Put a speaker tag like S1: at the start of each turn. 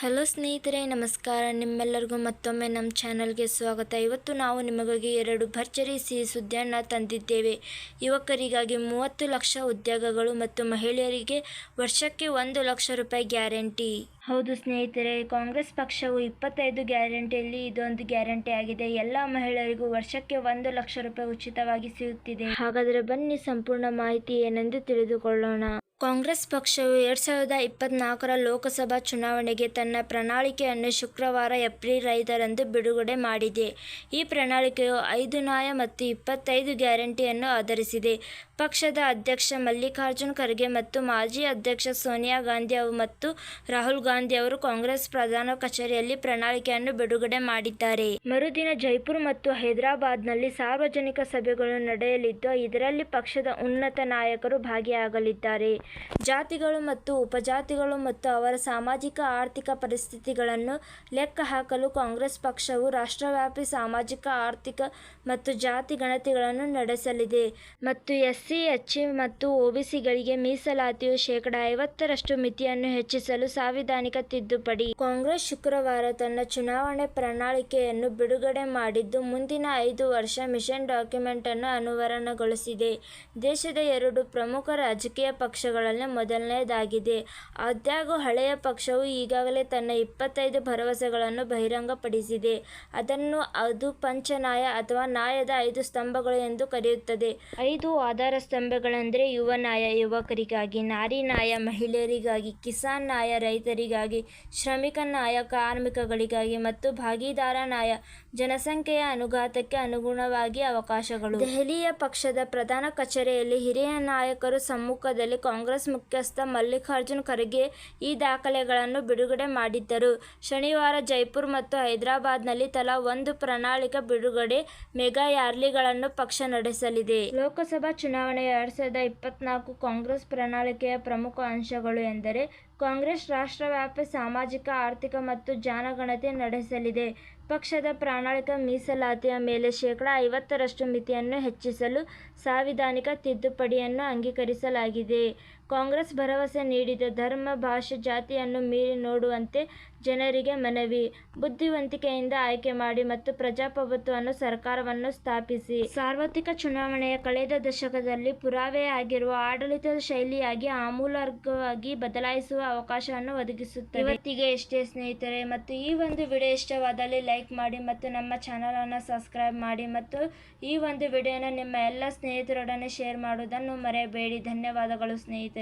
S1: Hello ಸ್ನೇಹಿತರೆ, ನಮಸ್ಕಾರ. ನಿಮ್ಮೆಲ್ಲರಿಗೂ ಮತ್ತೊಮ್ಮೆ ನಮ್ಮ ಚಾನಲ್ಗೆ ಸ್ವಾಗತ. ಇವತ್ತು ನಾವು ನಿಮಗಾಗಿ 2 ಭರ್ಜರಿ ಸಿಹಿ ಸುದ್ದಿಯನ್ನು ತಂದಿದ್ದೇವೆ. ಯುವಕರಿಗಾಗಿ 30 ಲಕ್ಷ ಉದ್ಯೋಗಗಳು ಮತ್ತು ಮಹಿಳೆಯರಿಗೆ ವರ್ಷಕ್ಕೆ 1 ಲಕ್ಷ ರೂಪಾಯಿ ಗ್ಯಾರಂಟಿ. ಹೌದು ಸ್ನೇಹಿತರೆ, ಕಾಂಗ್ರೆಸ್ ಪಕ್ಷವು 25 ಗ್ಯಾರಂಟಿಯಲ್ಲಿ ಇದೊಂದು ಗ್ಯಾರಂಟಿ ಆಗಿದೆ. ಎಲ್ಲ ಮಹಿಳೆಯರಿಗೂ ವರ್ಷಕ್ಕೆ 1 ಲಕ್ಷ ರೂಪಾಯಿ ಉಚಿತವಾಗಿ ಸಿಗುತ್ತಿದೆ. ಹಾಗಾದರೆ ಬನ್ನಿ ಸಂಪೂರ್ಣ ಮಾಹಿತಿ ಏನೆಂದು ತಿಳಿದುಕೊಳ್ಳೋಣ. ಕಾಂಗ್ರೆಸ್ ಪಕ್ಷವು 2024ರ ಲೋಕಸಭಾ ಚುನಾವಣೆಗೆ ತನ್ನ ಪ್ರಣಾಳಿಕೆಯನ್ನು ಶುಕ್ರವಾರ ಏಪ್ರಿಲ್ 5ರಂದು ಬಿಡುಗಡೆ ಮಾಡಿದೆ. ಈ ಪ್ರಣಾಳಿಕೆಯು 5 ನ್ಯಾಯ ಮತ್ತು 25 ಗ್ಯಾರಂಟಿಯನ್ನು ಆಧರಿಸಿದೆ. ಪಕ್ಷದ ಅಧ್ಯಕ್ಷ ಮಲ್ಲಿಕಾರ್ಜುನ್ ಖರ್ಗೆ ಮತ್ತು ಮಾಜಿ ಅಧ್ಯಕ್ಷ ಸೋನಿಯಾ ಗಾಂಧಿ ಮತ್ತು ರಾಹುಲ್ ಗಾಂಧಿ ಅವರು ಕಾಂಗ್ರೆಸ್ ಪ್ರಧಾನ ಕಚೇರಿಯಲ್ಲಿ ಪ್ರಣಾಳಿಕೆಯನ್ನು ಬಿಡುಗಡೆ ಮಾಡಿದ್ದಾರೆ. ಮರುದಿನ ಜೈಪುರ ಮತ್ತು ಹೈದರಾಬಾದ್ನಲ್ಲಿ ಸಾರ್ವಜನಿಕ ಸಭೆಗಳು ನಡೆಯಲಿದ್ದು, ಇದರಲ್ಲಿ ಪಕ್ಷದ ಉನ್ನತ ನಾಯಕರು ಭಾಗಿಯಾಗಲಿದ್ದಾರೆ. ಜಾತಿಗಳು ಮತ್ತು ಉಪಜಾತಿಗಳು ಮತ್ತು ಅವರ ಸಾಮಾಜಿಕ ಆರ್ಥಿಕ ಪರಿಸ್ಥಿತಿಗಳನ್ನು ಲೆಕ್ಕ ಹಾಕಲು ಕಾಂಗ್ರೆಸ್ ಪಕ್ಷವು ರಾಷ್ಟ್ರವ್ಯಾಪಿ ಸಾಮಾಜಿಕ ಆರ್ಥಿಕ ಮತ್ತು ಜಾತಿ ಗಣತಿಗಳನ್ನು ನಡೆಸಲಿದೆ ಮತ್ತು ಎಸ್ಸಿ, ಎಸ್ಟಿ ಮತ್ತು ಒಬಿಸಿಗಳಿಗೆ ಮೀಸಲಾತಿಯು ಶೇಕಡಾ 50ರಷ್ಟು ಮಿತಿಯನ್ನು ಹೆಚ್ಚಿಸಲು ಸಾಂವಿಧಾನಿಕ ತಿದ್ದುಪಡಿ. ಕಾಂಗ್ರೆಸ್ ಶುಕ್ರವಾರ ತನ್ನ ಚುನಾವಣೆ ಪ್ರಣಾಳಿಕೆಯನ್ನು ಬಿಡುಗಡೆ ಮಾಡಿದ್ದು, ಮುಂದಿನ 5 ವರ್ಷ ಮಿಷನ್ ಡಾಕ್ಯುಮೆಂಟ್ ಅನ್ನು ಅನಾವರಣಗೊಳಿಸಿದೆ. ದೇಶದ 2 ಪ್ರಮುಖ ರಾಜಕೀಯ ಪಕ್ಷಗಳಲ್ಲಿ ಮೊದಲನೆಯದಾಗಿದೆ. ಆದಾಗ್ಯೂ ಹಳೆಯ ಪಕ್ಷವು ಈಗಾಗಲೇ ತನ್ನ 25 ಭರವಸೆಗಳನ್ನು ಬಹಿರಂಗಪಡಿಸಿದೆ. ಅದು ಪಂಚ ನ್ಯಾಯ ಅಥವಾ ನ್ಯಾಯದ 5 ಸ್ತಂಭಗಳು ಎಂದು ಕರೆಯುತ್ತದೆ. 5 ಆಧಾರ ಸ್ತಂಭಗಳೆಂದರೆ ಯುವ ನ್ಯಾಯ ಯುವಕರಿಗಾಗಿ, ನಾರಿ ನ್ಯಾಯ ಮಹಿಳೆಯರಿಗಾಗಿ, ಕಿಸಾನ್ ನ್ಯಾಯ ರೈತರಿಗಾಗಿ, ಶ್ರಮಿಕ ನ್ಯಾಯ ಕಾರ್ಮಿಕಗಳಿಗಾಗಿ ಮತ್ತು ಭಾಗಿದಾರ ನ್ಯಾಯ ಜನಸಂಖ್ಯೆಯ ಅನುಪಾತಕ್ಕೆ ಅನುಗುಣವಾಗಿ ಅವಕಾಶಗಳು. ದೆಹಲಿಯ ಪಕ್ಷದ ಪ್ರಧಾನ ಕಚೇರಿಯಲ್ಲಿ ಹಿರಿಯ ನಾಯಕರ ಸಮ್ಮುಖದಲ್ಲಿ ಕಾಂಗ್ರೆಸ್ ಮುಖ್ಯಸ್ಥ ಮಲ್ಲಿಕಾರ್ಜುನ್ ಖರ್ಗೆ ಈ ದಾಖಲೆಗಳನ್ನು ಬಿಡುಗಡೆ ಮಾಡಿದ್ದರು. ಶನಿವಾರ ಜೈಪುರ ಮತ್ತು ಹೈದರಾಬಾದ್ನಲ್ಲಿ ತಲಾ ಒಂದು ಪ್ರಣಾಳಿಕೆ ಬಿಡುಗಡೆ ಮೆಗಾ ರ್ಯಾಲಿಗಳನ್ನು ಪಕ್ಷ ನಡೆಸಲಿದೆ. ಲೋಕಸಭಾ ಚುನಾವಣೆಯ 2024 ಕಾಂಗ್ರೆಸ್ ಪ್ರಣಾಳಿಕೆಯ ಪ್ರಮುಖ ಅಂಶಗಳು ಎಂದರೆ ಕಾಂಗ್ರೆಸ್ ರಾಷ್ಟ್ರವ್ಯಾಪಿ ಸಾಮಾಜಿಕ ಆರ್ಥಿಕ ಮತ್ತು ಜನಗಣತಿ ನಡೆಸಲಿದೆ. ಪಕ್ಷದ ಪ್ರಣಾಳಿಕೆ ಮೀಸಲಾತಿಯ ಮೇಲೆ ಶೇಕಡಾ 50ರಷ್ಟು ಮಿತಿಯನ್ನು ಹೆಚ್ಚಿಸಲು ಸಾಂವಿಧಾನಿಕ ತಿದ್ದುಪಡಿಯನ್ನು ಅಂಗೀಕರಿಸಲಾಗಿದೆ. ಕಾಂಗ್ರೆಸ್ ಭರವಸೆ ನೀಡಿದ ಧರ್ಮ, ಭಾಷೆ, ಜಾತಿಯನ್ನು ಮೀರಿ ನೋಡುವಂತೆ ಜನರಿಗೆ ಮನವಿ. ಬುದ್ಧಿವಂತಿಕೆಯಿಂದ ಆಯ್ಕೆ ಮಾಡಿ ಮತ್ತು ಪ್ರಜಾಪ್ರಭುತ್ವ ಸರ್ಕಾರವನ್ನು ಸ್ಥಾಪಿಸಿ. ಸಾರ್ವತ್ರಿಕ ಚುನಾವಣೆಯ ಕಳೆದ ದಶಕದಲ್ಲಿ ಪುರಾವೆಯಾಗಿರುವ ಆಡಳಿತದ ಶೈಲಿಯಾಗಿ ಆಮೂಲಾಗ್ರವಾಗಿ ಬದಲಾಯಿಸುವ ಅವಕಾಶವನ್ನು ಒದಗಿಸುತ್ತದೆ. ಇವತ್ತಿಗೆ ಇಷ್ಟೇ ಸ್ನೇಹಿತರೆ, ಮತ್ತು ಈ ಒಂದು ವಿಡಿಯೋ ಇಷ್ಟವಾದಲ್ಲಿ ಲೈಕ್ ಮಾಡಿ ಮತ್ತು ನಮ್ಮ ಚಾನಲ್ ಅನ್ನು ಸಬ್ಸ್ಕ್ರೈಬ್ ಮಾಡಿ ಮತ್ತು ಈ ಒಂದು ವಿಡಿಯೋನ ನಿಮ್ಮ ಎಲ್ಲ ಸ್ನೇಹಿತರೊಡನೆ ಶೇರ್ ಮಾಡುವುದನ್ನು ಮರೆಯಬೇಡಿ. ಧನ್ಯವಾದಗಳು ಸ್ನೇಹಿತರೆ.